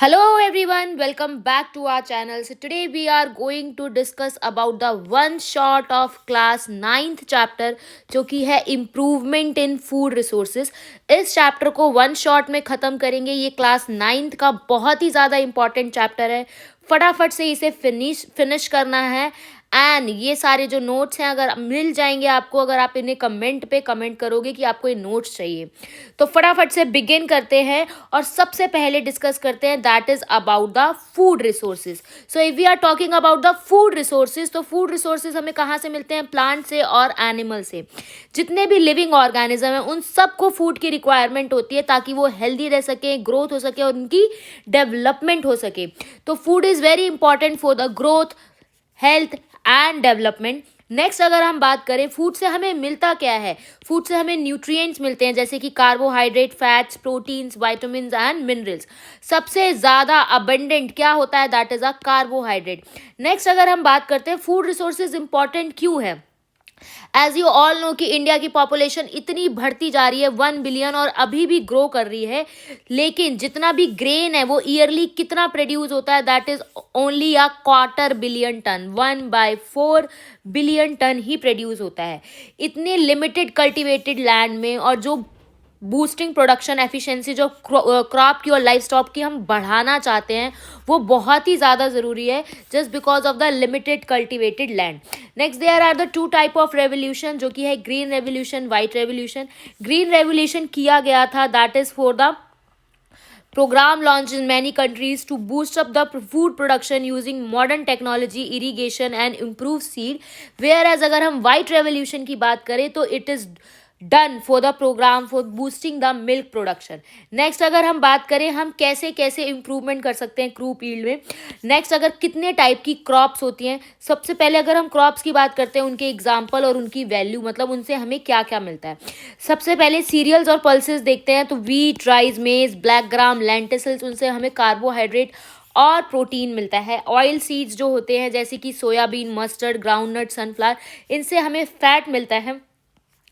Hello everyone, welcome back to our channel. So today we are going to discuss about the one shot of class 9th chapter जो कि है improvement in food resources. इस chapter को one shot में ख़त्म करेंगे. ये class 9th का बहुत ही ज़्यादा इम्पॉर्टेंट चैप्टर है. फटाफट से इसे फिनिश करना है. एंड ये सारे जो नोट्स हैं अगर मिल जाएंगे आपको, अगर आप इन्हें कमेंट पे कमेंट करोगे कि आपको ये नोट्स चाहिए, तो फटाफट से बिगिन करते हैं. और सबसे पहले डिस्कस करते हैं that is about the food resources. So if we are talking about the food resources, तो फूड रिसोर्सेज हमें कहाँ से मिलते हैं? प्लांट से और एनिमल से. जितने भी लिविंग ऑर्गेनिज्म हैं उन सबको फूड की रिक्वायरमेंट होती है ताकि वो हेल्दी रह सके, ग्रोथ हो सके और उनकी डेवलपमेंट हो सके. तो food is very important for the growth, health and development. Next अगर हम बात करें फूड से हमें मिलता क्या है, फूड से हमें न्यूट्रिएंट्स मिलते हैं जैसे कि carbohydrate, fats, proteins, vitamins and minerals. सबसे ज़्यादा अबंडेंट क्या होता है? That is a carbohydrate. Next अगर हम बात करते हैं फूड रिसोर्सेज इंपॉर्टेंट क्यों है. एज यू ऑल नो कि इंडिया की पॉपुलेशन इतनी बढ़ती जा रही है 1 बिलियन और अभी भी ग्रो कर रही है. लेकिन जितना भी ग्रेन है वो ईयरली कितना प्रोड्यूस होता है? That is only a 1/4 billion ton. 1/4 billion ton ही प्रोड्यूस होता है इतने लिमिटेड कल्टिवेटेड लैंड में. और जो बूस्टिंग प्रोडक्शन एफिशिएंसी जो क्रॉप की और लाइफ स्टॉक की हम बढ़ाना चाहते हैं वो बहुत ही ज़्यादा ज़रूरी है just because of the limited cultivated land. Next there are the two type of revolution जो कि है green revolution, white revolution. Green revolution किया गया था that is for the program launched in many countries to boost up the food production using modern technology, irrigation and improved seed. Whereas अगर हम white revolution की बात करें तो it is done for the programme for boosting the milk production. Next अगर हम बात करें हम कैसे कैसे इम्प्रूवमेंट कर सकते हैं क्रूप यील्ड में. नेक्स्ट अगर कितने टाइप की क्रॉप्स होती हैं. सबसे पहले अगर हम क्रॉप्स की बात करते हैं उनके एग्जाम्पल और उनकी वैल्यू, मतलब उनसे हमें क्या क्या मिलता है. सबसे पहले सीरियल्स और पल्सेस देखते हैं तो वीट, राइस, मेज, ब्लैक ग्राम, लेंटिल्स, उनसे हमें कार्बोहाइड्रेट और प्रोटीन मिलता है. ऑयल सीड्स जो होते हैं जैसे कि सोयाबीन, मस्टर्ड, ग्राउंडनट, सनफ्लावर, इनसे हमें फैट मिलता है.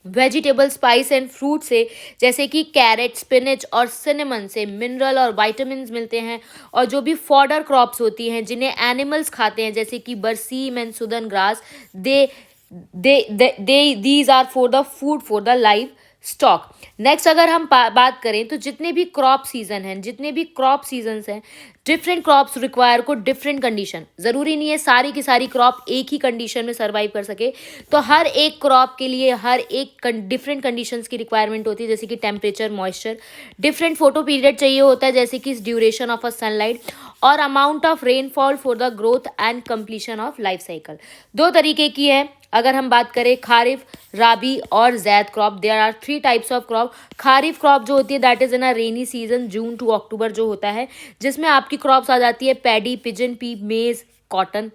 वेजिटेबल, स्पाइस एंड फ्रूट से जैसे कि कैरेट, स्पिनच और सिनेमन से मिनरल और वाइटामिन मिलते हैं. और जो भी फॉडर क्रॉप्स होती हैं जिन्हें एनिमल्स खाते हैं जैसे कि बरसीम and Sudan grass, they these are for the food for the livestock. Next अगर हम बात करें तो जितने भी क्रॉप सीजन्स हैं डिफरेंट क्रॉप्स रिक्वायर को डिफरेंट कंडीशन. ज़रूरी नहीं है सारी की सारी क्रॉप एक ही कंडीशन में सर्वाइव कर सके. तो हर एक क्रॉप के लिए हर एक डिफरेंट कंडीशंस की रिक्वायरमेंट होती है जैसे कि temperature, moisture, different photo period चाहिए होता है जैसे कि ड्यूरेशन ऑफ अ सनलाइट और amount of rainfall for the growth and completion of life cycle. दो तरीके की है. अगर हम बात करें खारिफ, राबी और zaid crop, there are 3 types of crop. Kharif crop जो होती है that is in a rainy season, June to October जो होता है, जिसमें आपकी क्रॉप्स आ जाती है paddy, pigeon pea, maize, cotton.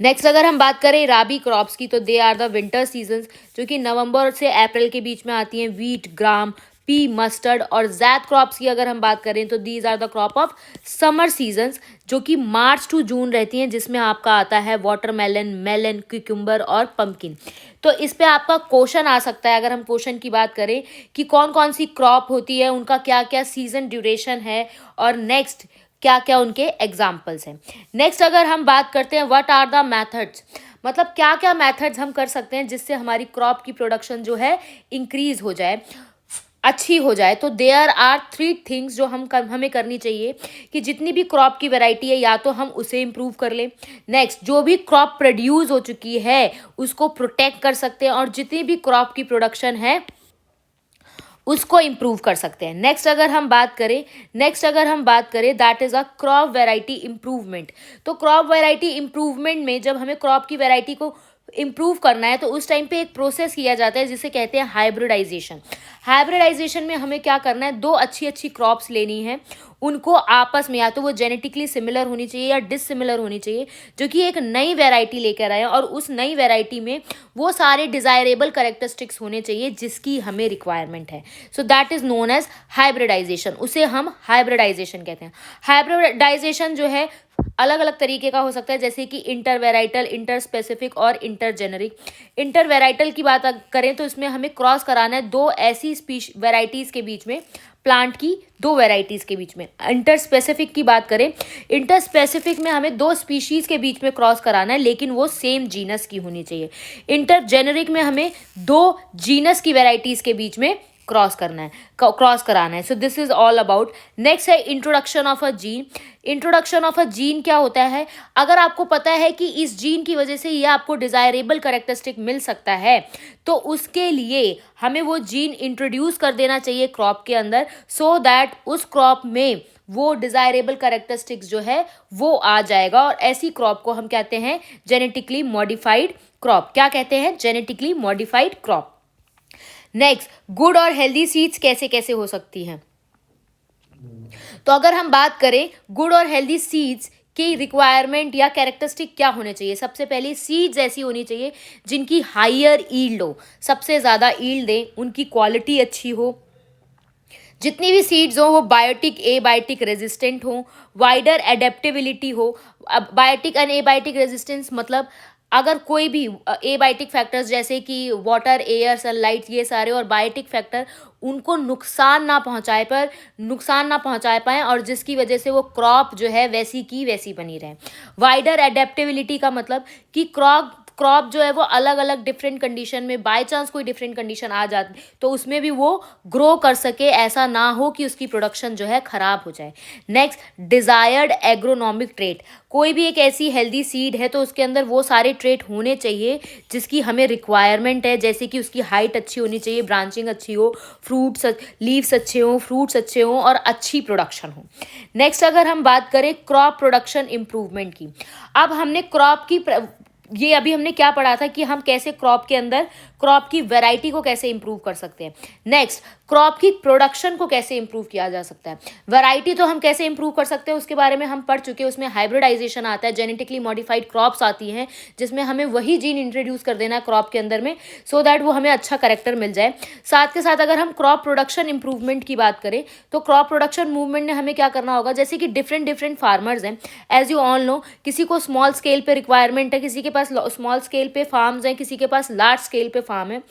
Next अगर हम बात करें राबी क्रॉप्स की तो they are the winter seasons जो कि नवंबर से अप्रैल के बीच में आती हैं. Wheat, gram, pea, mustard. और जैद क्रॉप्स की अगर हम बात करें तो these are the crop of summer seasons जो कि मार्च टू जून रहती हैं, जिसमें आपका आता है वाटरमेलन, मेलन, क्यूकम्बर और पम्पकिन. तो इस पे आपका क्वेश्चन आ सकता है अगर हम क्वेश्चन की बात करें कि कौन कौन सी क्रॉप होती है, उनका क्या क्या सीजन ड्यूरेशन है और नेक्स्ट क्या क्या उनके एग्जाम्पल्स हैं. नेक्स्ट अगर हम बात करते हैं व्हाट आर द मेथड्स, मतलब क्या क्या मेथड्स हम कर सकते हैं जिससे हमारी क्रॉप की प्रोडक्शन जो है इंक्रीज हो जाए, अच्छी हो जाए. तो देयर आर 3 थिंग्स जो हमें करनी चाहिए कि जितनी भी क्रॉप की वैरायटी है या तो हम उसे इम्प्रूव कर लें. नेक्स्ट जो भी क्रॉप प्रोड्यूस हो चुकी है उसको प्रोटेक्ट कर सकते हैं और जितनी भी क्रॉप की प्रोडक्शन है उसको इम्प्रूव कर सकते हैं. नेक्स्ट अगर हम बात करें that is a crop variety improvement. तो क्रॉप वैरायटी इम्प्रूवमेंट में जब हमें क्रॉप की वैरायटी को इम्प्रूव करना है तो उस टाइम पे एक प्रोसेस किया जाता है जिसे कहते हैं हाइब्रिडाइजेशन. हाइब्रिडाइजेशन में हमें क्या करना है, 2 अच्छी अच्छी क्रॉप्स लेनी है, उनको आपस में या तो वो जेनेटिकली सिमिलर होनी चाहिए या डिससिमिलर होनी चाहिए जो कि एक नई वैरायटी लेकर आए और उस नई वैरायटी में वो सारे डिज़ायरेबल करेक्टरिस्टिक्स होने चाहिए जिसकी हमें रिक्वायरमेंट है. So that is known as hybridization. उसे हम हाइब्रिडाइजेशन कहते हैं. हाइब्रिडाइजेशन जो है अलग अलग तरीके का हो सकता है जैसे कि इंटर वेराइटल, इंटर स्पेसिफिक और इंटर जेनरिक. इंटर वेराइटल की बात करें तो इसमें हमें क्रॉस कराना है 2 ऐसी वैराइटीज़ के बीच में प्लांट की दो वेराइटीज़ के बीच में। इंटर स्पेसिफिक की बात करें, इंटर स्पेसिफिक में हमें दो स्पीशीज़ के बीच में क्रॉस कराना है, लेकिन वो सेम जीनस की होनी चाहिए। इंटर जेनेरिक में हमें दो जीनस की वेराइटीज़ के बीच में क्रॉस कराना है। So this is all about. Next है introduction of a gene. Introduction of a gene क्या होता है? अगर आपको पता है कि इस जीन की वजह से ये आपको डिजायरेबल कैरेक्टरिस्टिक मिल सकता है, तो उसके लिए हमें वो जीन इंट्रोड्यूस कर देना चाहिए क्रॉप के अंदर, सो दैट उस क्रॉप में वो डिजायरेबल कैरेक्टरिस्टिक्स जो है वो आ जाएगा, और ऐसी क्रॉप को हम कहते हैं जेनेटिकली मॉडिफाइड क्रॉप। क्या कहते हैं? Genetically modified crop. Next, good और हेल्दी सीड्स कैसे कैसे हो सकती हैं? तो अगर हम बात करें गुड और हेल्दी सीड्स की रिक्वायरमेंट या कैरेक्टरिस्टिक क्या होने चाहिए, सबसे पहले सीड्स ऐसी होनी चाहिए जिनकी हायर ईल्ड हो, सबसे ज़्यादा ईल्ड दें, उनकी क्वालिटी अच्छी हो, जितनी भी सीड्स हो वो बायोटिक एबायोटिक रेजिस्टेंट हो, वाइडर एडेप्टेबिलिटी हो। अब बायोटिक एंड एबायोटिक रेजिस्टेंस मतलब अगर कोई भी एबायोटिक फैक्टर्स जैसे कि वाटर, एयर, सनलाइट, ये सारे, और बायोटिक फैक्टर उनको नुकसान ना पहुंचा पाएँ, और जिसकी वजह से वो क्रॉप जो है वैसी की वैसी बनी रहे। वाइडर एडेप्टेबिलिटी का मतलब कि क्रॉप जो है वो अलग अलग डिफरेंट कंडीशन में, बाय चांस कोई डिफरेंट कंडीशन आ जाती तो उसमें भी वो ग्रो कर सके, ऐसा ना हो कि उसकी प्रोडक्शन जो है खराब हो जाए। Next, desired agronomic trait. कोई भी एक ऐसी हेल्दी सीड है तो उसके अंदर वो सारे ट्रेट होने चाहिए जिसकी हमें रिक्वायरमेंट है, जैसे कि उसकी हाइट अच्छी होनी चाहिए, ब्रांचिंग अच्छी हो, लीव्स अच्छे हों, फ्रूट्स अच्छे हों, और अच्छी प्रोडक्शन हो। नेक्स्ट, अगर हम बात करें क्रॉप प्रोडक्शन इंप्रूवमेंट की, अब हमने क्रॉप की ये अभी हमने क्या पढ़ा था कि हम कैसे क्रॉप के अंदर क्रॉप की वैरायटी को कैसे इंप्रूव कर सकते हैं। नेक्स्ट, क्रॉप की प्रोडक्शन को कैसे इंप्रूव किया जा सकता है। वैरायटी तो हम कैसे इंप्रूव कर सकते हैं उसके बारे में हम पढ़ चुके हैं, उसमें हाइब्रिडाइजेशन आता है, जेनेटिकली मॉडिफाइड क्रॉप्स आती हैं जिसमें हमें वही जीन इंट्रोड्यूस कर देना है क्रॉप के अंदर में, सो दैट वो हमें अच्छा करेक्टर मिल जाए। साथ के साथ अगर हम क्रॉप प्रोडक्शन इंप्रूवमेंट की बात करें तो क्रॉप प्रोडक्शन मूवमेंट में हमें क्या करना होगा, जैसे कि डिफरेंट फार्मर्स हैं, एज यू ऑल नो, किसी को स्मॉल स्केल पे रिक्वायरमेंट है, किसी के पास स्मॉल स्केल पे फार्म्स हैं, किसी के पास लार्ज स्केल पे फार्म है,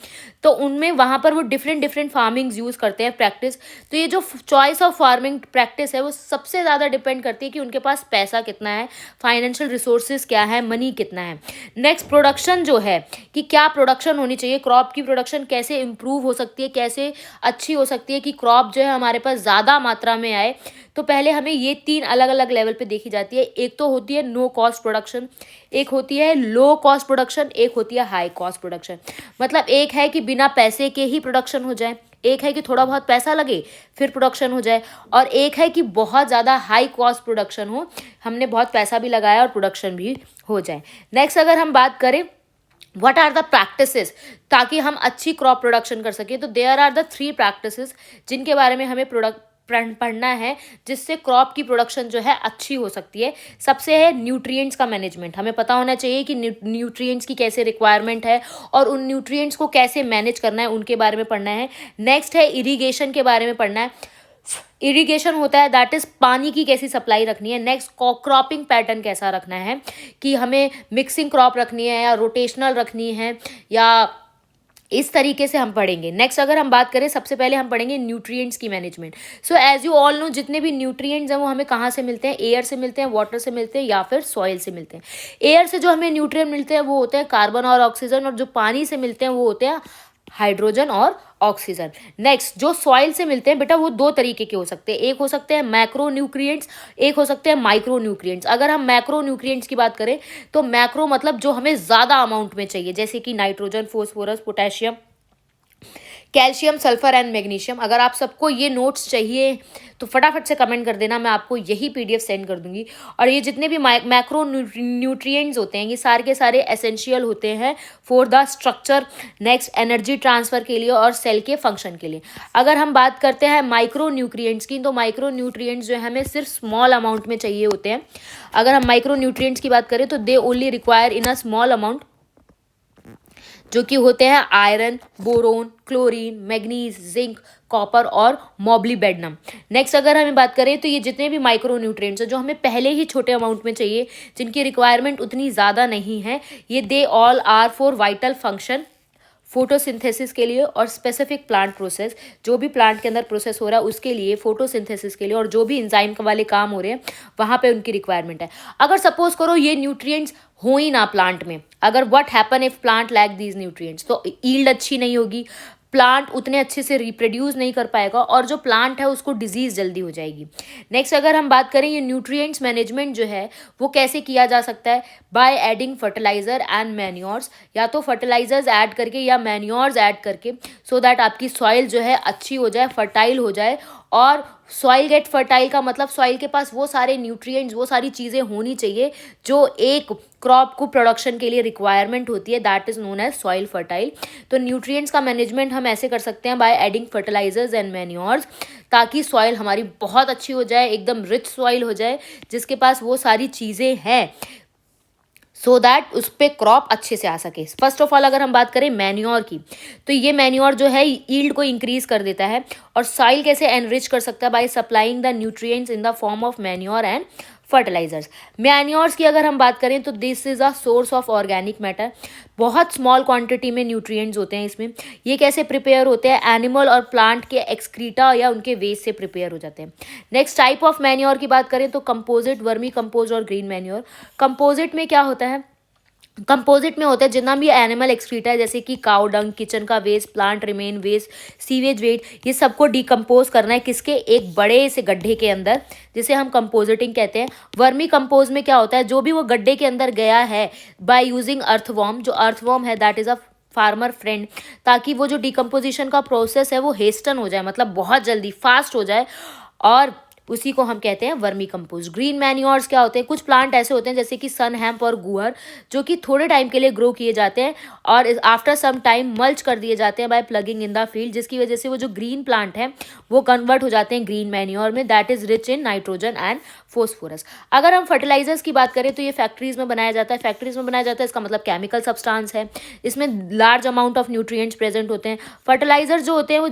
तो उनमें वहाँ पर वो डिफरेंट फार्मिंग्स यूज़ करते हैं, प्रैक्टिस। तो ये जो चॉइस ऑफ फार्मिंग प्रैक्टिस है वो सबसे ज़्यादा डिपेंड करती है कि उनके पास पैसा कितना है, फाइनेंशियल रिसोर्सेज क्या है, मनी कितना है। नेक्स्ट, प्रोडक्शन जो है कि क्या प्रोडक्शन होनी चाहिए, क्रॉप की प्रोडक्शन कैसे इंप्रूव हो सकती है, कैसे अच्छी हो सकती है कि क्रॉप जो है हमारे पास ज़्यादा मात्रा में आए। तो पहले हमें ये तीन अलग अलग लेवल पे देखी जाती है। एक तो होती है नो कॉस्ट प्रोडक्शन, एक होती है लो कॉस्ट प्रोडक्शन, एक होती है हाई कॉस्ट प्रोडक्शन। मतलब एक है कि बिना पैसे के ही प्रोडक्शन हो जाए, एक है कि थोड़ा बहुत पैसा लगे फिर प्रोडक्शन हो जाए, और एक है कि बहुत ज़्यादा हाई कॉस्ट प्रोडक्शन हो, हमने बहुत पैसा भी लगाया और प्रोडक्शन भी हो जाए। नेक्स्ट, अगर हम बात करें व्हाट आर द प्रैक्टिसेस ताकि हम अच्छी क्रॉप प्रोडक्शन कर सकें, तो देयर आर द 3 प्रैक्टिसेस जिनके बारे में हमें पढ़ना है जिससे क्रॉप की प्रोडक्शन जो है अच्छी हो सकती है। सबसे है न्यूट्रिएंट्स का मैनेजमेंट। हमें पता होना चाहिए कि न्यूट्रिएंट्स की कैसे रिक्वायरमेंट है और उन न्यूट्रिएंट्स को कैसे मैनेज करना है, उनके बारे में पढ़ना है। नेक्स्ट है इरिगेशन के बारे में पढ़ना है। इरिगेशन होता है दैट इज़ पानी की कैसी सप्लाई रखनी है। नेक्स्ट, क्रॉपिंग पैटर्न कैसा रखना है कि हमें मिक्सिंग क्रॉप रखनी है या रोटेशनल रखनी है, या इस तरीके से हम पढ़ेंगे। नेक्स्ट, अगर हम बात करें, सबसे पहले हम पढ़ेंगे न्यूट्रिएंट्स की management. So as you all know, जितने भी न्यूट्रिएंट्स हैं वो हमें कहाँ से मिलते हैं, एयर से मिलते हैं, वाटर से मिलते हैं, या फिर सॉइल से मिलते हैं। एयर से जो हमें न्यूट्रिएंट मिलते हैं वो होते हैं कार्बन और ऑक्सीजन, और जो पानी से मिलते हैं वो होते हैं हाइड्रोजन और ऑक्सीजन। नेक्स्ट, जो सॉइल से मिलते हैं बेटा वो दो तरीके के हो सकते हैं, एक हो सकते हैं मैक्रो न्यूट्रिएंट्स, एक हो सकते हैं माइक्रो न्यूट्रिएंट्स। अगर हम मैक्रो न्यूट्रिएंट्स की बात करें तो मैक्रो मतलब जो हमें ज़्यादा अमाउंट में चाहिए, जैसे कि nitrogen, phosphorus, potassium, calcium, sulphur and magnesium. अगर आप सबको ये नोट्स चाहिए तो फटाफट से कमेंट कर देना, मैं आपको यही पीडीएफ सेंड कर दूंगी। और ये जितने भी मैक्रो न्यूट्रिएंट्स होते हैं ये सारे के सारे एसेंशियल होते हैं for the structure, next energy transfer के लिए और सेल के फंक्शन के लिए। अगर हम बात करते हैं माइक्रो न्यूट्रिएंट्स की, तो माइक्रो न्यूट्रिएंट्स जो है हमें सिर्फ स्मॉल अमाउंट में चाहिए होते हैं। अगर हम माइक्रो न्यूट्रिएंट्स की बात करें तो they only require in a small amount, जो कि होते हैं iron, boron, chlorine, manganese, zinc, copper और मॉब्लिबेडनम। नेक्स्ट, अगर हमें बात करें तो ये जितने भी माइक्रो न्यूट्रिएंट्स हैं जो हमें पहले ही छोटे अमाउंट में चाहिए, जिनकी रिक्वायरमेंट उतनी ज़्यादा नहीं है, ये they all are for vital function photosynthesis के लिए और स्पेसिफिक प्लांट प्रोसेस, जो भी प्लांट के अंदर प्रोसेस हो रहा है उसके लिए, फोटोसिंथेसिस के लिए, और जो भी इंजाइम वाले काम हो रहे हैं वहाँ पे उनकी रिक्वायरमेंट है। अगर सपोज करो ये न्यूट्रिएंट्स हो ही ना प्लांट में, अगर what happen if plant lack these nutrients, तो ईल्ड अच्छी नहीं होगी, प्लांट उतने अच्छे से रिप्रोड्यूस नहीं कर पाएगा और जो प्लांट है उसको डिजीज जल्दी हो जाएगी। नेक्स्ट अगर हम बात करें ये न्यूट्रिएंट्स मैनेजमेंट जो है वो कैसे किया जा सकता है, by adding fertilizer and manures, या तो फर्टिलाइजर्स ऐड करके या मैन्योर्स ऐड करके, सो दैट आपकी सॉइल जो है अच्छी हो जाए, फर्टाइल हो जाए। और सॉइल गेट फर्टाइल का मतलब सॉइल के पास वो सारे न्यूट्रिएंट्स, वो सारी चीज़ें होनी चाहिए जो एक क्रॉप को प्रोडक्शन के लिए रिक्वायरमेंट होती है, that is known as soil fertile. तो न्यूट्रिएंट्स का मैनेजमेंट हम ऐसे कर सकते हैं by adding fertilizers and manures, ताकि सॉइल हमारी बहुत अच्छी हो जाए, एकदम रिच सॉइल हो जाए जिसके पास वो सारी चीज़ें हैं, सो दैट उस पर क्रॉप अच्छे से आ सके। फर्स्ट ऑफ ऑल अगर हम बात करें मैन्योर की, तो ये मैन्योर जो है ईल्ड को इंक्रीज कर देता है। और सॉइल कैसे एनरिच कर सकता है, by supplying the nutrients in the form of manure and fertilizers. Manures की अगर हम बात करें तो this is a source of organic matter, बहुत स्मॉल क्वांटिटी में न्यूट्रिएंट्स होते हैं इसमें। ये कैसे प्रिपेयर होते हैं, एनिमल और प्लांट के एक्सक्रीटा या उनके वेस्ट से प्रिपेयर हो जाते हैं। नेक्स्ट टाइप ऑफ मैन्योर की बात करें तो कंपोजिट, वर्मी कंपोज और ग्रीन मैन्योर। कंपोजिट में क्या होता है, कंपोजिट में होता है जितना भी एनिमल एक्सक्रीटा है, जैसे कि काउ डंग, किचन का waste, plant remain waste, sewage waste, ये सबको डिकम्पोज करना है किसके, एक बड़े से गड्ढे के अंदर, जिसे हम कंपोजिटिंग कहते हैं। वर्मी कंपोज में क्या होता है, जो भी वो गड्ढे के अंदर गया है बाय यूजिंग अर्थवॉर्म, जो अर्थवॉर्म है that is a farmer friend, ताकि वो जो डिकम्पोजिशन का प्रोसेस है वो हेस्टन हो जाए, मतलब बहुत जल्दी फास्ट हो जाए, और उसी को हम कहते हैं वर्मी कंपोस्ट। ग्रीन मैन्योर्स क्या होते हैं, कुछ प्लांट ऐसे होते हैं जैसे कि सन हेम्प और गुअर, जो कि थोड़े टाइम के लिए ग्रो किए जाते हैं और आफ्टर सम टाइम मल्च कर दिए जाते हैं by plugging in the field, जिसकी वजह से वो जो ग्रीन प्लांट है वो कन्वर्ट हो जाते हैं ग्रीन मैन्योर में, that is rich in nitrogen and phosphorus. अगर हम फर्टिलाइजर्स की बात करें तो ये फैक्ट्रीज में बनाया जाता है, फैक्ट्रीज में बनाया जाता है इसका मतलब केमिकल सब्सटेंस है, इसमें large amount of nutrients present होते हैं। फर्टिलाइजर जो होते हैं वो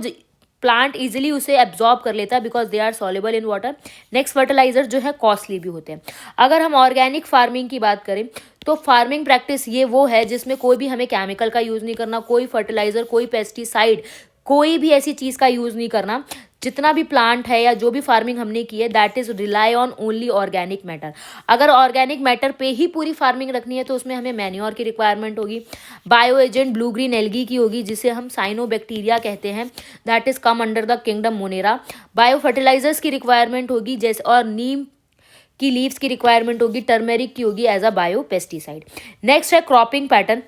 प्लांट इजीली उसे एब्जॉर्ब कर लेता है because they are soluble in water. Next fertilizer जो है कॉस्टली भी होते हैं। अगर हम ऑर्गेनिक फार्मिंग की बात करें तो फार्मिंग प्रैक्टिस ये वो है जिसमें कोई भी हमें केमिकल का यूज़ नहीं करना, कोई फर्टिलाइजर, कोई पेस्टिसाइड, कोई भी ऐसी चीज़ का यूज़ नहीं करना। जितना भी प्लांट है या जो भी फार्मिंग हमने की है that is rely on only organic matter. अगर ऑर्गेनिक मैटर पे ही पूरी फार्मिंग रखनी है तो उसमें हमें मैन्योर की रिक्वायरमेंट होगी, bio agent blue green algae की होगी जिसे हम साइनोबैक्टीरिया कहते हैं, that is come under the kingdom monera. Bio fertilizers की रिक्वायरमेंट होगी जैसे, और नीम की लीव्स की रिक्वायरमेंट होगी, टर्मेरिक की होगी as a bio pesticide. Next है क्रॉपिंग पैटर्न।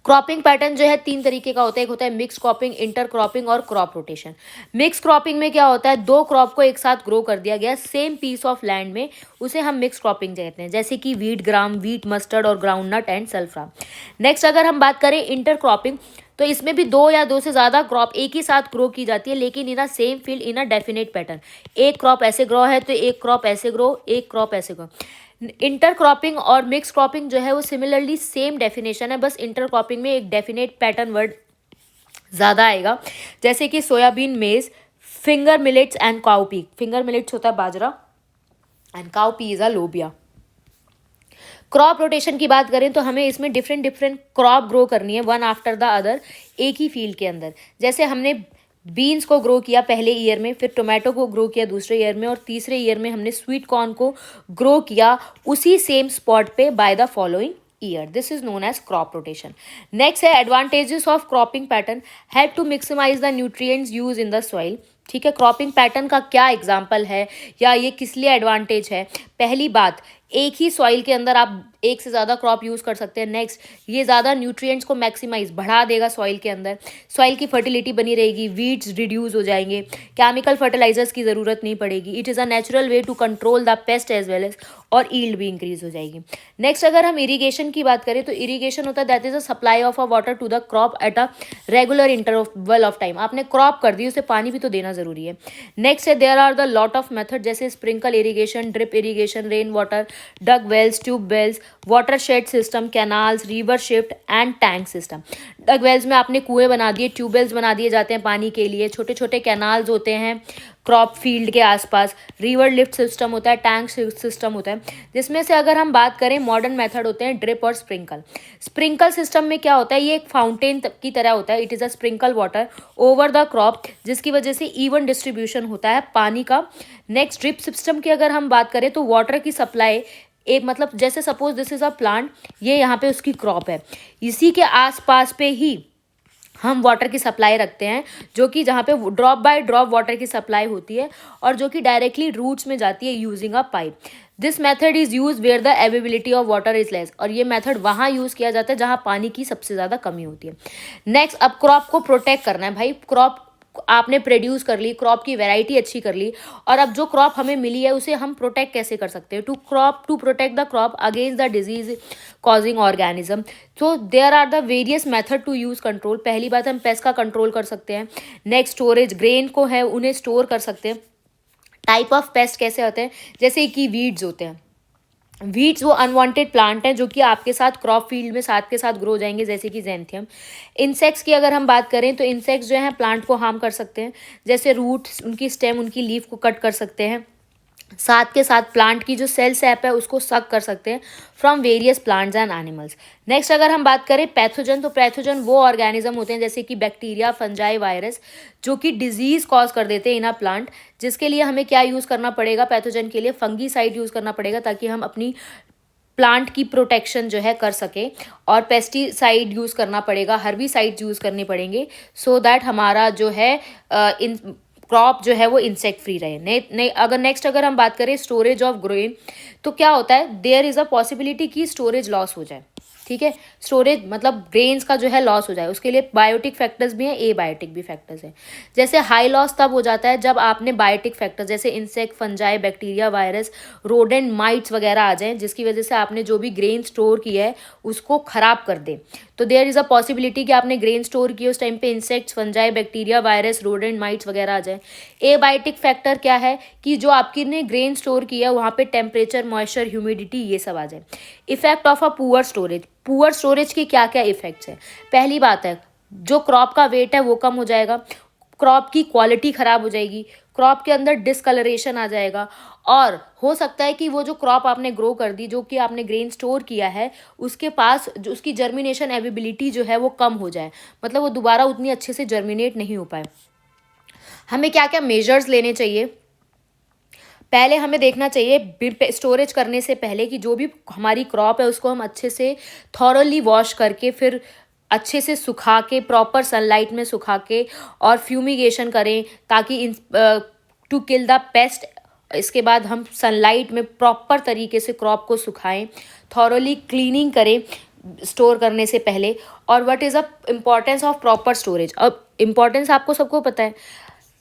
क्रॉपिंग पैटर्न जो है 3 तरीके का होता है, एक होता है मिक्स क्रॉपिंग, इंटर क्रॉपिंग और क्रॉप रोटेशन। मिक्स क्रॉपिंग में क्या होता है, 2 क्रॉप को एक साथ ग्रो कर दिया गया सेम पीस ऑफ लैंड में, उसे हम मिक्स क्रॉपिंग कहते हैं, जैसे कि वीट ग्राम, वीट मस्टर्ड और ग्राउंड नट एंड सल्फ्रा। नेक्स्ट अगर हम बात करें इंटर क्रॉपिंग, तो इसमें भी 2 या 2 से ज़्यादा क्रॉप एक ही साथ ग्रो की जाती है, लेकिन in a same field in a definite pattern. एक क्रॉप ऐसे ग्रो है तो एक क्रॉप ऐसे ग्रो, एक क्रॉप ऐसे ग्रो। इंटर क्रॉपिंग और मिक्स क्रॉपिंग जो है वो सिमिलरली सेम डेफिनेशन है, बस इंटर क्रॉपिंग में एक डेफिनेट पैटर्न वर्ड ज़्यादा आएगा, जैसे कि सोयाबीन, मेज, finger millets and cowpea. Finger millets होता है बाजरा एंड काउपी इज अ लोबिया। क्रॉप रोटेशन की बात करें तो हमें इसमें डिफरेंट डिफरेंट क्रॉप ग्रो करनी है वन आफ्टर द अदर एक ही फील्ड के अंदर। जैसे हमने बीन्स को ग्रो किया पहले ईयर में, फिर टोमेटो को ग्रो किया दूसरे ईयर में, और तीसरे ईयर में हमने स्वीट कॉर्न को ग्रो किया उसी सेम स्पॉट पे by the following year. This is known as crop rotation. Next है advantages of cropping pattern, help to maximise the nutrients use in the soil. ठीक है, क्रॉपिंग पैटर्न का क्या example है या ये किस लिए एडवांटेज है। पहली बात, एक ही सॉइल के अंदर आप एक से ज़्यादा क्रॉप यूज़ कर सकते हैं। नेक्स्ट, ये ज़्यादा न्यूट्रिएंट्स को मैक्सिमाइज बढ़ा देगा सॉइल के अंदर, सॉइल की फर्टिलिटी बनी रहेगी, वीड्स रिड्यूस हो जाएंगे, केमिकल फर्टिलाइजर्स की ज़रूरत नहीं पड़ेगी। It is a natural way to control the pest as well as, और ईल्ड भी इंक्रीज हो जाएगी। नेक्स्ट अगर हम इरीगेशन की बात करें तो इरीगेशन होता है that is a supply of a water to the crop at a regular interval of time. आपने क्रॉप कर दी, उसे पानी भी तो देना जरूरी है। नेक्स्ट है there are the lot of method, जैसे sprinkle irrigation, drip irrigation, rain water, dug wells, tube wells, watershed system, canals, river shift and tank system. Dug wells में आपने कुएं बना दिए, ट्यूबवेल्स बना दिए जाते हैं पानी के लिए, छोटे छोटे कैनाल्स होते हैं क्रॉप फील्ड के आसपास, रिवर लिफ्ट सिस्टम होता है, टैंक सिस्टम होता है। जिसमें से अगर हम बात करें मॉडर्न मेथड होते हैं ड्रिप और स्प्रिंकल। स्प्रिंकल सिस्टम में क्या होता है, ये एक फाउंटेन की तरह होता है, it is a sprinkle water over the crop, जिसकी वजह से इवन डिस्ट्रीब्यूशन होता है पानी का। नेक्स्ट ड्रिप सिस्टम की अगर हम बात करें तो वाटर की सप्लाई एक मतलब जैसे suppose this is a plant, ये यहाँ पे उसकी क्रॉप है, इसी के आसपास पे ही हम वाटर की सप्लाई रखते हैं, जो कि जहाँ पे ड्रॉप बाय ड्रॉप वाटर की सप्लाई होती है और जो कि डायरेक्टली रूट्स में जाती है using a pipe. This method is use where the availability of water is less, और ये मेथड वहाँ यूज़ किया जाता है जहाँ पानी की सबसे ज़्यादा कमी होती है। नेक्स्ट, अब क्रॉप को प्रोटेक्ट करना है भाई। क्रॉप आपने प्रोड्यूस कर ली, क्रॉप की वैरायटी अच्छी कर ली, और अब जो क्रॉप हमें मिली है उसे हम प्रोटेक्ट कैसे कर सकते हैं? To protect the crop against the disease causing organism. So there are the various method to use control. पहली बात, हम पेस्ट का कंट्रोल कर सकते हैं। नेक्स्ट, स्टोरेज, ग्रेन को है उन्हें स्टोर कर सकते हैं। टाइप ऑफ पेस्ट कैसे होते हैं, जैसे कि वीड्स होते हैं। वीड्स वो अनवांटेड प्लांट हैं जो कि आपके साथ क्रॉप फील्ड में साथ के साथ ग्रो हो जाएंगे, जैसे कि जेंथियम। इंसेक्ट्स की अगर हम बात करें तो इंसेक्ट्स जो हैं प्लांट को हार्म कर सकते हैं, जैसे रूट, उनकी स्टेम, उनकी लीफ को कट कर सकते हैं। साथ के साथ प्लांट की जो सेल सैप है उसको सक कर सकते हैं from various plants and animals. Next, अगर हम बात करें पैथोजन, तो पैथोजन वो ऑर्गेनिज्म होते हैं जैसे कि बैक्टीरिया, फंजाई, वायरस, जो कि डिजीज कॉज कर देते हैं इन अ प्लांट, जिसके लिए हमें क्या यूज़ करना पड़ेगा? पैथोजन के लिए फंगीसाइड यूज़ करना पड़ेगा, ताकि हम अपनी प्लांट की प्रोटेक्शन जो है कर सके। और पेस्टिसाइड यूज़ करना पड़ेगा, हर्बिसाइड यूज़ करने पड़ेंगे, सो दैट हमारा जो है इन क्रॉप जो है वो इंसेक्ट फ्री रहे। नेक्स्ट अगर हम बात करें स्टोरेज ऑफ ग्रेन, तो क्या होता है, देयर इज़ अ पॉसिबिलिटी कि स्टोरेज लॉस हो जाए। ठीक है, स्टोरेज मतलब ग्रेन्स का जो है लॉस हो जाए, उसके लिए बायोटिक फैक्टर्स भी हैं, ए बायोटिक भी फैक्टर्स हैं। जैसे हाई लॉस तब हो जाता है जब आपने बायोटिक फैक्टर्स जैसे insect, fungi, bacteria, virus, rodent, mites वगैरह आ जाएं, जिसकी वजह से आपने जो भी ग्रेन स्टोर किया है उसको खराब कर दे। तो देयर इज़ अ पॉसिबिलिटी कि आपने ग्रेन स्टोर किए उस टाइम पे insects, fungi, bacteria, virus, rodent, mites वगैरह आ जाए। ए बायोटिक फैक्टर क्या है कि जो आपकी ने ग्रेन स्टोर किया वहाँ पे टेम्परेचर, मॉइस्चर, ह्यूमिडिटी ये सब आ जाए। Effect of a poor storage, poor storage के क्या क्या इफेक्ट्स हैं? पहली बात है, जो क्रॉप का वेट है वो कम हो जाएगा, क्रॉप की क्वालिटी खराब हो जाएगी, क्रॉप के अंदर डिसकलरेशन आ जाएगा, और हो सकता है कि वो जो क्रॉप आपने ग्रो कर दी, जो कि आपने ग्रेन स्टोर किया है, उसके पास जो उसकी जर्मिनेशन एबिलिटी जो है वो कम हो जाए, मतलब वो दोबारा उतनी अच्छे से जर्मिनेट नहीं हो पाए। हमें क्या क्या मेजर्स लेने चाहिए? पहले हमें देखना चाहिए स्टोरेज करने से पहले कि जो भी हमारी क्रॉप है उसको हम अच्छे से थॉरली वॉश करके, फिर अच्छे से सुखा के, प्रॉपर सनलाइट में सुखा के, और फ्यूमिगेशन करें ताकि टू किल द पेस्ट। इसके बाद हम सनलाइट में प्रॉपर तरीके से क्रॉप को सुखाएं, थॉरली क्लीनिंग करें स्टोर करने से पहले। और what is a importance of proper storage? अब इम्पॉर्टेंस आपको सबको पता है,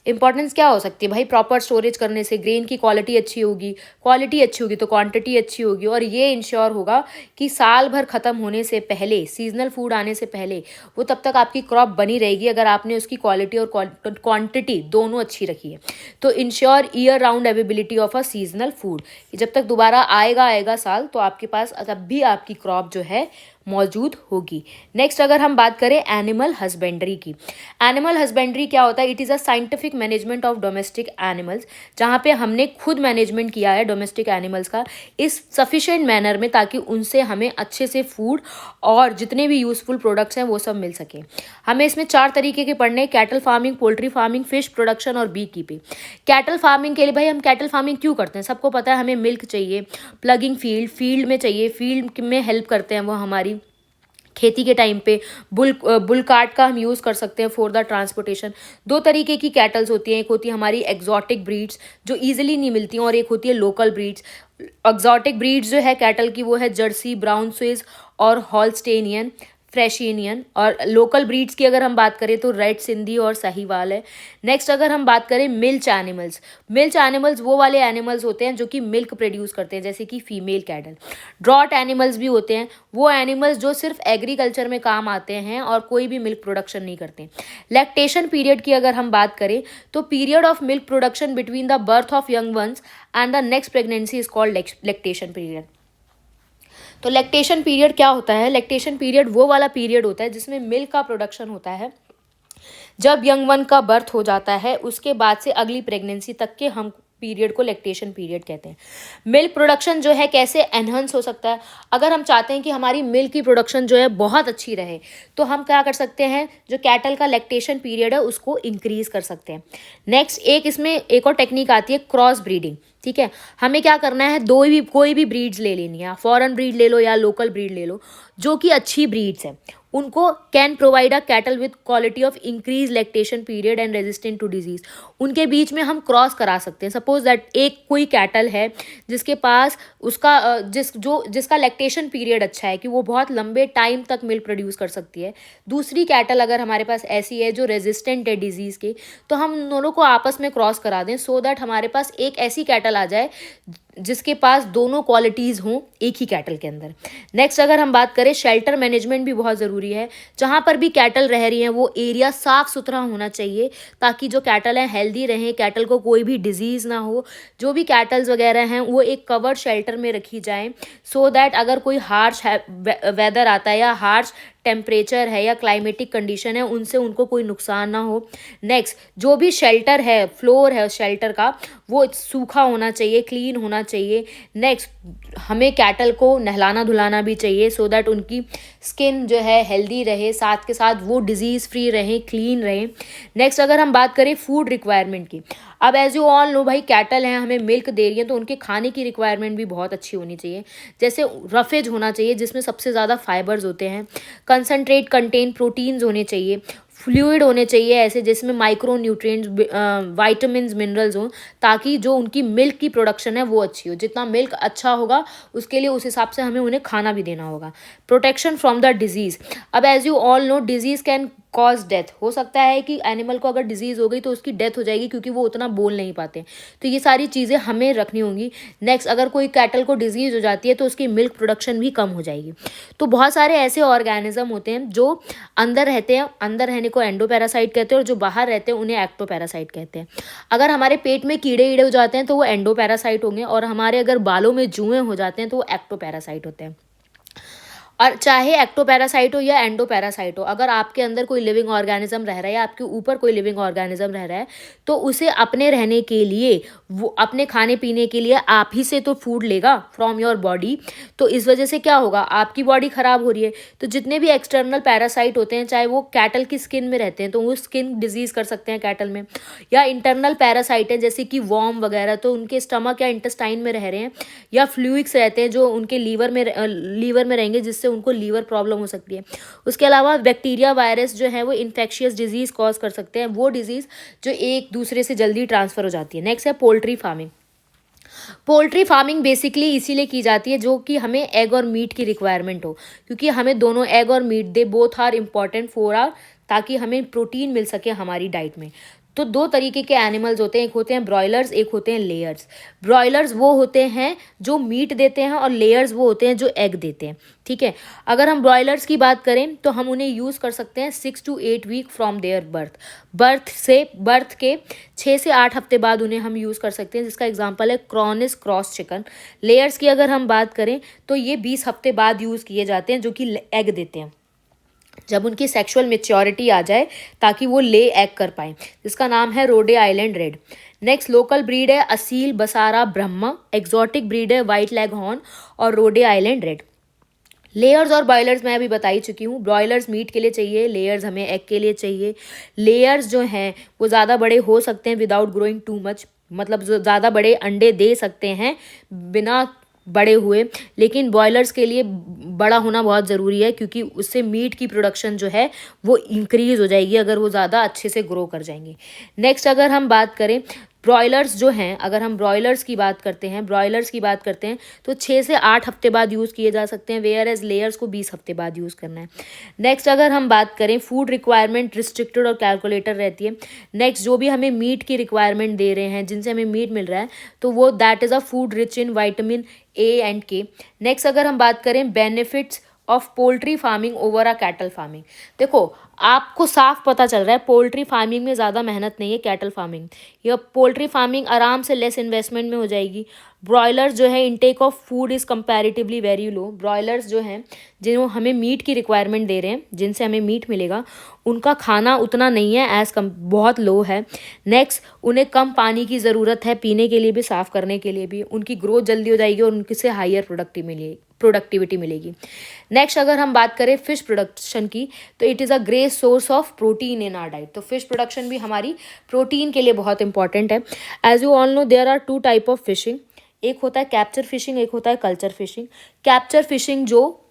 इंपॉर्टेंस क्या हो सकती है भाई? प्रॉपर स्टोरेज करने से ग्रेन की क्वालिटी अच्छी होगी, क्वालिटी अच्छी होगी तो क्वांटिटी अच्छी होगी, और ये इंश्योर होगा कि साल भर ख़त्म होने से पहले, सीजनल फूड आने से पहले, वो तब तक आपकी क्रॉप बनी रहेगी अगर आपने उसकी क्वालिटी और क्वांटिटी दोनों अच्छी रखी है। तो ensure year round availability of a seasonal food, जब तक दोबारा आएगा साल, तो आपके पास तब भी आपकी क्रॉप जो है मौजूद होगी। नेक्स्ट, अगर हम बात करें एनिमल हस्बेंड्री की, एनिमल हस्बेंड्री क्या होता है? It is a scientific management of domestic animals, जहाँ पे हमने खुद मैनेजमेंट किया है डोमेस्टिक एनिमल्स का इस सफिशेंट मैनर में, ताकि उनसे हमें अच्छे से फूड और जितने भी यूजफुल प्रोडक्ट्स हैं वो सब मिल सके। हमें इसमें 4 तरीके के पढ़ने, cattle farming, poultry farming, fish production और बी कीपिंग। कैटल फार्मिंग के लिए भाई, हम कैटल फार्मिंग क्यों करते हैं? सबको पता है, हमें मिल्क चाहिए, प्लगिंग फील्ड में चाहिए, फील्ड में हेल्प करते हैं वो हमारी खेती के टाइम पे। बुल कार्ट का हम यूज़ कर सकते हैं फॉर द ट्रांसपोर्टेशन। 2 तरीके की कैटल्स होती हैं, एक होती है हमारी एग्जॉटिक ब्रीड्स जो ईजिली नहीं मिलती हैं, और एक होती है लोकल ब्रीड्स। एग्जॉटिक ब्रीड्स जो है कैटल की वो है जर्सी, ब्राउन स्विस और हॉलस्टेनियन फ्रेशियन। और लोकल ब्रीड्स की अगर हम बात करें तो रेड सिंधी और साहीवाल है। नेक्स्ट, अगर हम बात करें मिल्च एनिमल्स वो वाले एनिमल्स होते हैं जो कि मिल्क प्रोड्यूस करते हैं, जैसे कि फीमेल कैटल। ड्रॉट एनिमल्स भी होते हैं, वो एनिमल्स जो सिर्फ एग्रीकल्चर में काम आते हैं और कोई भी मिल्क प्रोडक्शन नहीं करते। लैक्टेशन पीरियड की अगर हम बात करें तो period of milk production between the birth of young ones and the next pregnancy is called lactation period. तो लैक्टेशन पीरियड क्या होता है? लैक्टेशन पीरियड वो वाला पीरियड होता है जिसमें मिल्क का प्रोडक्शन होता है। जब यंग वन का बर्थ हो जाता है उसके बाद से अगली प्रेगनेंसी तक के हम पीरियड को लैक्टेशन पीरियड कहते हैं। मिल्क प्रोडक्शन जो है कैसे एनहांस हो सकता है? अगर हम चाहते हैं कि हमारी मिल्क की प्रोडक्शन जो है बहुत अच्छी रहे तो हम क्या कर सकते हैं, जो कैटल का लैक्टेशन पीरियड है उसको इंक्रीज कर सकते हैं। नेक्स्ट इसमें एक और टेक्निक आती है, क्रॉस ब्रीडिंग। ठीक है, हमें क्या करना है, कोई भी ब्रीड्स ले लेनी है, फॉरेन ब्रीड ले लो या लोकल ब्रीड ले लो, जो कि अच्छी ब्रीड्स हैं, उनको can provide a cattle with quality of increase lactation period and resistant to disease. उनके बीच में हम क्रॉस करा सकते हैं। सपोज दैट एक कोई कैटल है जिसके पास उसका जिसका लैक्टेशन पीरियड अच्छा है कि वो बहुत लंबे टाइम तक मिल्क प्रोड्यूस कर सकती है, दूसरी कैटल अगर हमारे पास ऐसी है जो रेजिस्टेंट है डिजीज़ के, तो हम उन दोनों को आपस में क्रॉस करा दें सो दैट हमारे पास एक ऐसी कैटल आ जाए जिसके पास दोनों क्वालिटीज़ हों एक ही कैटल के अंदर। नेक्स्ट अगर हम बात करें, शेल्टर मैनेजमेंट भी बहुत ज़रूरी है। जहाँ पर भी कैटल रह रही हैं वो एरिया साफ़ सुथरा होना चाहिए ताकि जो कैटल हैं हेल्दी रहें, कैटल को कोई भी डिजीज़ ना हो। जो भी कैटल्स वगैरह हैं वो एक कवर्ड शेल्टर में रखी जाएं सो दैट अगर कोई हार्श वेदर आता है या हार्श टेम्परेचर है या क्लाइमेटिक कंडीशन है उनसे उनको कोई नुकसान ना हो। नेक्स्ट, जो भी शेल्टर है, फ्लोर है शेल्टर का, वो सूखा होना चाहिए, क्लीन होना चाहिए। नेक्स्ट, हमें कैटल को नहलाना धुलाना भी चाहिए सो दैट उनकी स्किन जो है हेल्दी रहे, साथ के साथ वो डिजीज़ फ्री रहें, क्लीन रहें। नेक्स्ट अगर हम बात करें फूड रिक्वायरमेंट की, अब एज यू ऑल नो भाई कैटल हैं, हमें मिल्क दे रही हैं तो उनके खाने की रिक्वायरमेंट भी बहुत अच्छी होनी चाहिए। जैसे रफेज होना चाहिए जिसमें सबसे ज़्यादा फाइबर्स होते हैं, कंसनट्रेट कंटेन प्रोटीन्स होने चाहिए, फ्लूइड होने चाहिए ऐसे जिसमें माइक्रो न्यूट्रिएंट्स, वाइटामिन, मिनरल्स हों, ताकि जो उनकी मिल्क की प्रोडक्शन है वो अच्छी हो। जितना मिल्क अच्छा होगा उसके लिए उस हिसाब से हमें उन्हें खाना भी देना होगा। प्रोटेक्शन फ्रॉम द डिजीज़, अब as you all know disease can cause death. हो सकता है कि एनिमल को अगर डिजीज़ हो गई तो उसकी डेथ हो जाएगी क्योंकि वो उतना बोल नहीं पाते, तो ये सारी चीज़ें हमें रखनी होंगी। नेक्स्ट, अगर कोई कैटल को डिजीज़ हो जाती है तो उसकी मिल्क प्रोडक्शन भी कम हो जाएगी। तो बहुत सारे ऐसे ऑर्गेनिज्म होते हैं जो अंदर रहते हैं, अंदर रहने को एंडोपैरासाइट कहते हैं और जो बाहर रहते हैं उन्हें एक्टोपैरासाइट कहते हैं। अगर हमारे पेट में कीड़े ईड़े हो जाते हैं तो वो एंडोपैरासाइट होंगे और हमारे अगर बालों में जुएँ हो जाते हैं तो वो एक्टोपैरासाइट होते हैं। और चाहे एक्टोपैरासाइट हो या एंडोपैरासाइट हो, अगर आपके अंदर कोई लिविंग ऑर्गेनिज्म रह रहा है या आपके ऊपर कोई लिविंग ऑर्गेनिज्म रह रहा है तो उसे अपने रहने के लिए, वो अपने खाने पीने के लिए आप ही से तो फूड लेगा फ्रॉम योर बॉडी। तो इस वजह से क्या होगा, आपकी बॉडी ख़राब हो रही है। तो जितने भी एक्सटर्नल पैरासाइट होते हैं चाहे वो कैटल की स्किन में रहते हैं तो वो स्किन डिजीज़ कर सकते हैं कैटल में, या इंटरनल पैरासाइट है जैसे कि वॉर्म वगैरह, तो उनके स्टमक या इंटेस्टाइन में रह रहे हैं, या फ्लूइड्स रहते हैं जो उनके लीवर में रहेंगे जिससे उनको लीवर प्रॉब्लम हो सकती है। उसके अलावा बैक्टीरिया, वायरस जो है वो इन्फेक्शियस डिजीज़ कॉज कर सकते हैं, वो डिजीज़ जो एक दूसरे से जल्दी ट्रांसफ़र हो जाती है। नेक्स्ट है poultry farming. Poultry farming basically इसीलिए की जाती है जो कि हमें एग और मीट की रिक्वायरमेंट हो, क्योंकि हमें दोनों एग और meat they both are important for our, ताकि हमें प्रोटीन मिल सके हमारी डाइट में। तो दो तरीके के एनिमल्स होते हैं, एक होते हैं ब्रॉयलर्स, एक होते हैं लेयर्स। ब्रॉयलर्स वो होते हैं जो मीट देते हैं और लेयर्स वो होते हैं जो एग देते हैं। ठीक है, अगर हम ब्रॉयलर्स की बात करें तो हम उन्हें यूज़ कर सकते हैं 6 to 8 week from their birth के 6 से 8 हफ्ते बाद उन्हें हम यूज़ कर सकते हैं, जिसका एग्जांपल है क्रॉनिस क्रॉस चिकन। लेयर्स की अगर हम बात करें तो ये 20 हफ्ते बाद यूज़ किए जाते हैं, जो कि एग देते हैं जब उनकी सेक्सुअल मेच्योरिटी आ जाए, ताकि वो ले एग कर पाएँ, जिसका नाम है रोडे island red. Next local breed है असील बसारा ब्रह्मा, एक्जॉटिक ब्रीड है वाइट लेग हॉर्न और रोडे आइलैंड रेड। लेयर्स और बॉयलर्स मैं अभी बता ही चुकी हूँ। ब्रॉयलर्स मीट के लिए चाहिए, लेयर्स हमें एग के लिए चाहिए। लेयर्स जो हैं वो ज़्यादा बड़े हो सकते हैं विदाउट ग्रोइंग टू मच, मतलब ज़्यादा बड़े अंडे दे सकते हैं बिना बड़े हुए, लेकिन बॉयलर्स के लिए बड़ा होना बहुत ज़रूरी है क्योंकि उससे मीट की प्रोडक्शन जो है वो इंक्रीज़ हो जाएगी अगर वो ज़्यादा अच्छे से ग्रो कर जाएंगे। नेक्स्ट अगर हम बात करें ब्रॉयलर्स जो हैं, अगर हम ब्रॉयलर्स की बात करते हैं तो 6 से 8 हफ्ते बाद यूज़ किए जा सकते हैं, वेयर एज लेयर्स को 20 हफ्ते बाद यूज़ करना है। नेक्स्ट अगर हम बात करें फूड रिक्वायरमेंट रिस्ट्रिक्टेड और कैलकुलेटर रहती है। नेक्स्ट, जो भी हमें मीट की रिक्वायरमेंट दे रहे हैं, जिनसे हमें मीट मिल रहा है, तो वो that is a food rich in vitamin A and के। नेक्स्ट अगर हम बात करें benefits of poultry farming over a cattle farming. देखो, आपको साफ पता चल रहा है पोल्ट्री फार्मिंग में ज़्यादा मेहनत नहीं है कैटल फार्मिंग। यह पोल्ट्री फार्मिंग आराम से लेस इन्वेस्टमेंट में हो जाएगी। ब्रॉयलर्स जो है intake of food is comparatively very low. Broilers जो हैं जिन्हों हमें मीट की रिक्वायरमेंट दे रहे हैं, जिनसे हमें मीट मिलेगा, उनका खाना उतना नहीं है, एज़ कम बहुत लो है। नेक्स्ट, उन्हें कम पानी की ज़रूरत है, पीने के लिए भी, साफ़ करने के लिए भी। उनकी ग्रोथ जल्दी हो जाएगी और उनसे हायर प्रोडक्टिविटी मिलेगी। नेक्स्ट, अगर हम बात करें फिश प्रोडक्शन की, तो it is a great source of protein in our diet. तो फिश प्रोडक्शन भी हमारी प्रोटीन के लिए बहुत इंपॉर्टेंट है। As you all know, there are two type of fishing. एक होता है कैप्चर फिशिंग, एक होता है कल्चर फिशिंग। कैप्चर फिशिंग जो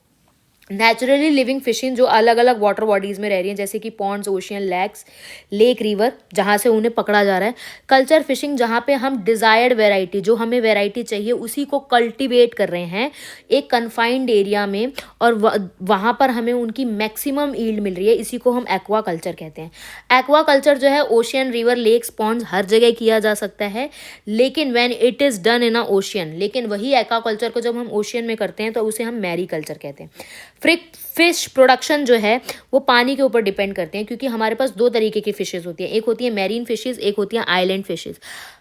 नेचुरली लिविंग फिशिंग जो अलग अलग वाटर बॉडीज़ में रह रही हैं, जैसे कि ponds, ocean, lakes, lake, river, जहाँ से उन्हें पकड़ा जा रहा है। कल्चर फिशिंग जहाँ पे हम डिज़ायर्ड वैरायटी, जो हमें वैरायटी चाहिए, उसी को कल्टीवेट कर रहे हैं एक कन्फाइंड एरिया में, और वहाँ पर हमें उनकी मैक्सिमम ईल्ड मिल रही है। इसी को हम एक्वा कल्चर कहते हैं। एक्वा कल्चर जो है ओशियन, रिवर, लेक्स, पॉन्ड्स हर जगह किया जा सकता है, लेकिन when it is done in a ocean, लेकिन वही एक्वा कल्चर को जब हम ओशियन में करते हैं तो उसे हम मैरी कल्चर कहते हैं। फिश प्रोडक्शन जो है वो पानी के ऊपर डिपेंड करते हैं, क्योंकि हमारे पास दो तरीके की फिशेज़ होती हैं। एक होती है मैरीन फिशेज़, एक होती हैं आइलैंड फिशेज़।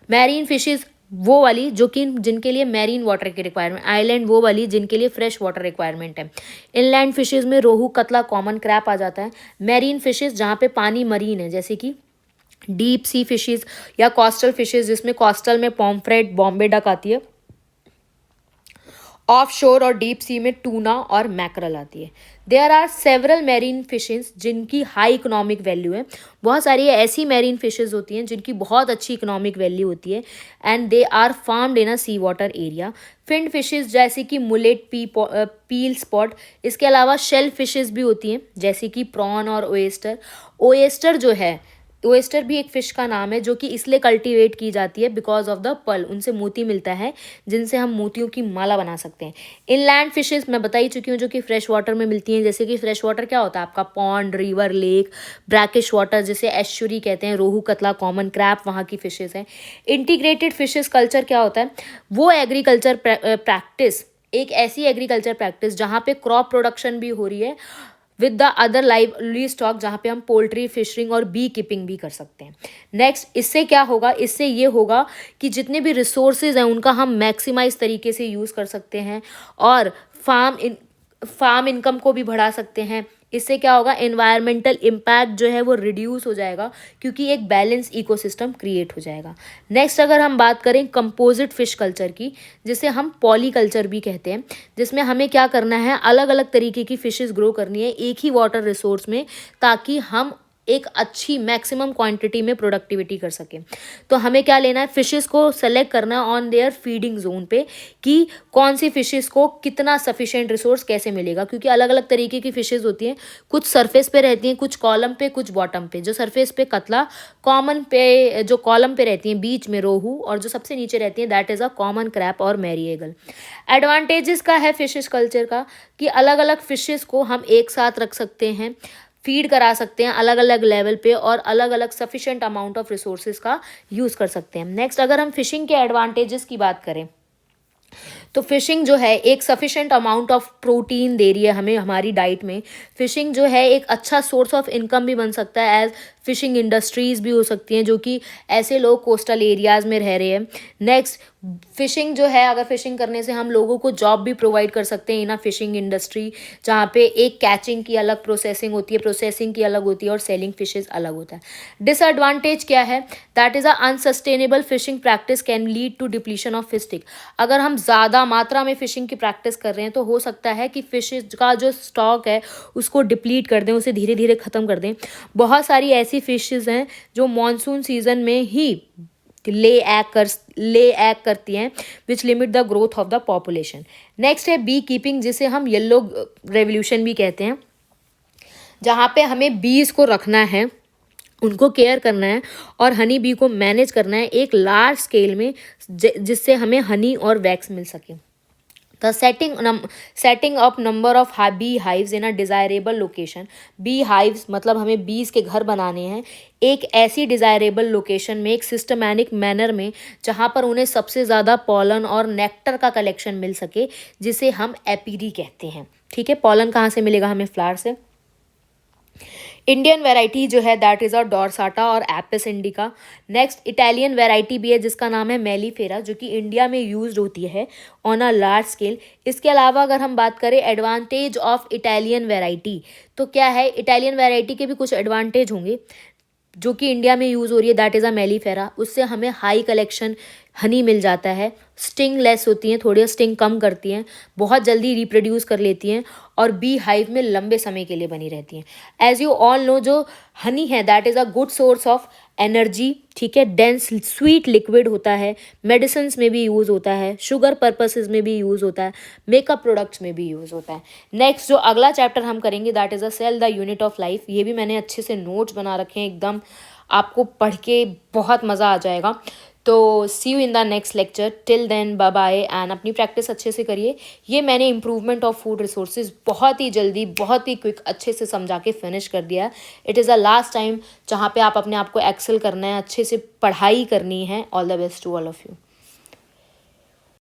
मैरीन फिशेज़ वो वाली जो कि जिनके लिए मैरीन वाटर की रिक्वायरमेंट, आइलैंड वो वाली जिनके लिए फ्रेश वाटर रिक्वायरमेंट है। इनलैंड फिशेज़ में रोहू, कतला, कॉमन क्रैप आ जाता है। मैरीन फिशेज़ जहाँ पे पानी मरीन है, जैसे कि डीप सी फिशेज़ या कोस्टल फिशेज़, जिसमें कोस्टल में पॉम्फ्रेट, बॉम्बे डक आती है। ऑफ शोर और डीप सी में टूना और मैकरल आती है। There are several marine fishes जिनकी हाई इकोनॉमिक वैल्यू है। बहुत सारी ऐसी मैरीन फिशेज होती हैं जिनकी बहुत अच्छी इकोनॉमिक वैल्यू होती है, and they are farmed in a sea water area. Finned fishes जैसे कि मुलेट, पील स्पॉट, इसके अलावा शेल फिशेज भी होती हैं, जैसे कि प्रॉन और ओएस्टर। ओएस्टर जो है, ओएस्टर भी एक फ़िश का नाम है, जो कि इसलिए कल्टीवेट की जाती है बिकॉज ऑफ द पर्ल, उनसे मोती मिलता है जिनसे हम मोतियों की माला बना सकते हैं। इनलैंड फिशेस मैं बता ही चुकी हूँ, जो कि फ्रेश वाटर में मिलती हैं, जैसे कि फ्रेश वाटर क्या होता है आपका, pond, river, lake, brackish water जिसे एस्चुरी कहते हैं, रोहू, कतला, कॉमन क्रैप वहाँ की फिशेस हैं। इंटीग्रेटेड फिशेस कल्चर क्या होता है, वो एग्रीकल्चर प्रैक्टिस, एक ऐसी एग्रीकल्चर प्रैक्टिस जहाँ पे क्रॉप प्रोडक्शन भी हो रही है with the other lively stock, जहाँ पे हम पोल्ट्री, फिशरिंग और बी कीपिंग भी कर सकते हैं। नेक्स्ट, इससे क्या होगा, इससे ये होगा कि जितने भी रिसोर्सेज हैं उनका हम मैक्सिमाइज तरीके से यूज़ कर सकते हैं और फार्म इनकम को भी बढ़ा सकते हैं। इससे क्या होगा, एनवायरमेंटल इम्पैक्ट जो है वो रिड्यूस हो जाएगा, क्योंकि एक बैलेंस इकोसिस्टम क्रिएट हो जाएगा। नेक्स्ट, अगर हम बात करें कंपोजिट फिश कल्चर की, जिसे हम पॉली कल्चर भी कहते हैं, जिसमें हमें क्या करना है, अलग अलग तरीके की फिशेस ग्रो करनी है एक ही वाटर रिसोर्स में, ताकि हम एक अच्छी मैक्सिमम क्वांटिटी में प्रोडक्टिविटी कर सकें। तो हमें क्या लेना है, फिशेस को सेलेक्ट करना ऑन देयर फीडिंग जोन पे, कि कौन सी फिशेस को कितना सफिशिएंट रिसोर्स कैसे मिलेगा, क्योंकि अलग अलग तरीके की फिशेस होती हैं। कुछ सरफेस पे रहती हैं, कुछ कॉलम पे, कुछ बॉटम पे। जो सरफेस पे कतला, कॉमन पे जो कॉलम पे रहती हैं, बीच में रोहू, और जो सबसे नीचे रहती हैं that is a common carp और मैरीएगल। एडवांटेजेस का है फिशेस कल्चर का, कि अलग अलग फिशेस को हम एक साथ रख सकते हैं, फीड करा सकते हैं अलग अलग लेवल पे, और अलग अलग सफिशिएंट अमाउंट ऑफ रिसोर्सेज का यूज़ कर सकते हैं। नेक्स्ट, अगर हम फिशिंग के एडवांटेजेस की बात करें, तो फिशिंग जो है एक सफिशिएंट अमाउंट ऑफ प्रोटीन दे रही है हमें हमारी डाइट में। फिशिंग जो है एक अच्छा सोर्स ऑफ इनकम भी बन सकता है, एज फिशिंग इंडस्ट्रीज़ भी हो सकती हैं, जो कि ऐसे लोग कोस्टल एरियाज़ में रह रहे हैं। नेक्स्ट, फिशिंग जो है, अगर फिशिंग करने से हम लोगों को जॉब भी प्रोवाइड कर सकते हैं इन अ फिशिंग इंडस्ट्री, जहाँ पे एक कैचिंग की अलग प्रोसेसिंग होती है, प्रोसेसिंग की अलग होती है, और सेलिंग फिशेज अलग होता है। डिसएडवांटेज क्या है, that is a unsustainable fishing practice can lead to depletion of fish stock. अगर हम ज़्यादा मात्रा में फिशिंग की प्रैक्टिस कर रहे हैं तो हो सकता है कि फिशेज का जो स्टॉक है उसको डिप्लीट कर दें, उसे धीरे धीरे ख़त्म कर दें। बहुत सारी ऐसी फिशेज हैं जो मानसून सीजन में ही ले एग करती हैं, which limit the growth of the population. Next है बी कीपिंग, जिसे हम येलो रेवोल्यूशन भी कहते हैं, जहाँ पे हमें बीज को रखना है, उनको केयर करना है, और हनी बी को मैनेज करना है एक लार्ज स्केल में, जिससे हमें हनी और वैक्स मिल सके। The setting up number of bee hives in a desirable location. Bee hives मतलब हमें bees के घर बनाने हैं एक ऐसी डिज़ायरेबल लोकेशन में, एक सिस्टमैटिक मैनर में, जहाँ पर उन्हें सबसे ज़्यादा पॉलन और नेक्टर का कलेक्शन मिल सके, जिसे हम एपीरी कहते हैं। ठीक है, पॉलन कहाँ से मिलेगा हमें? फ्लावर से। इंडियन वैरायटी जो है दैट इज़ अ डॉर्साटा और Apis indica. Next Italian variety भी है जिसका नाम है मेलीफेरा, जो कि इंडिया में यूज्ड होती है ऑन अ लार्ज स्केल। इसके अलावा अगर हम बात करें एडवांटेज ऑफ इटालियन वैरायटी, तो क्या है, इटालियन वैरायटी के भी कुछ एडवांटेज होंगे। जो कि इंडिया में यूज़ हो रही है दैट इज़ अ मेलीफेरा, उससे हमें हाई कलेक्शन हनी मिल जाता है, स्टिंग लेस होती हैं, थोड़ी स्टिंग कम करती हैं, बहुत जल्दी रिप्रोड्यूस कर लेती हैं और बी हाइव में लंबे समय के लिए बनी रहती हैं। एज यू ऑल नो, जो हनी है that is a good source of energy. ठीक है, डेंस स्वीट लिक्विड होता है, मेडिसिन्स में भी यूज़ होता है, शुगर पर्पसेस में भी यूज़ होता है, मेकअप प्रोडक्ट्स में भी यूज़ होता है। नेक्स्ट जो अगला चैप्टर हम करेंगे that is a cell the unit of life. ये भी मैंने अच्छे से नोट्स बना रखे हैं, एकदम आपको पढ़ के बहुत मज़ा आ जाएगा। तो see you in the next lecture, till then bye bye, and अपनी प्रैक्टिस अच्छे से करिए। ये मैंने इम्प्रूवमेंट ऑफ फूड रिसोर्सेज बहुत ही जल्दी, बहुत ही क्विक, अच्छे से समझा के फिनिश कर दिया। It is a last time जहाँ पे आप अपने आप को एक्सेल करना है, अच्छे से पढ़ाई करनी है। All the best to all of you.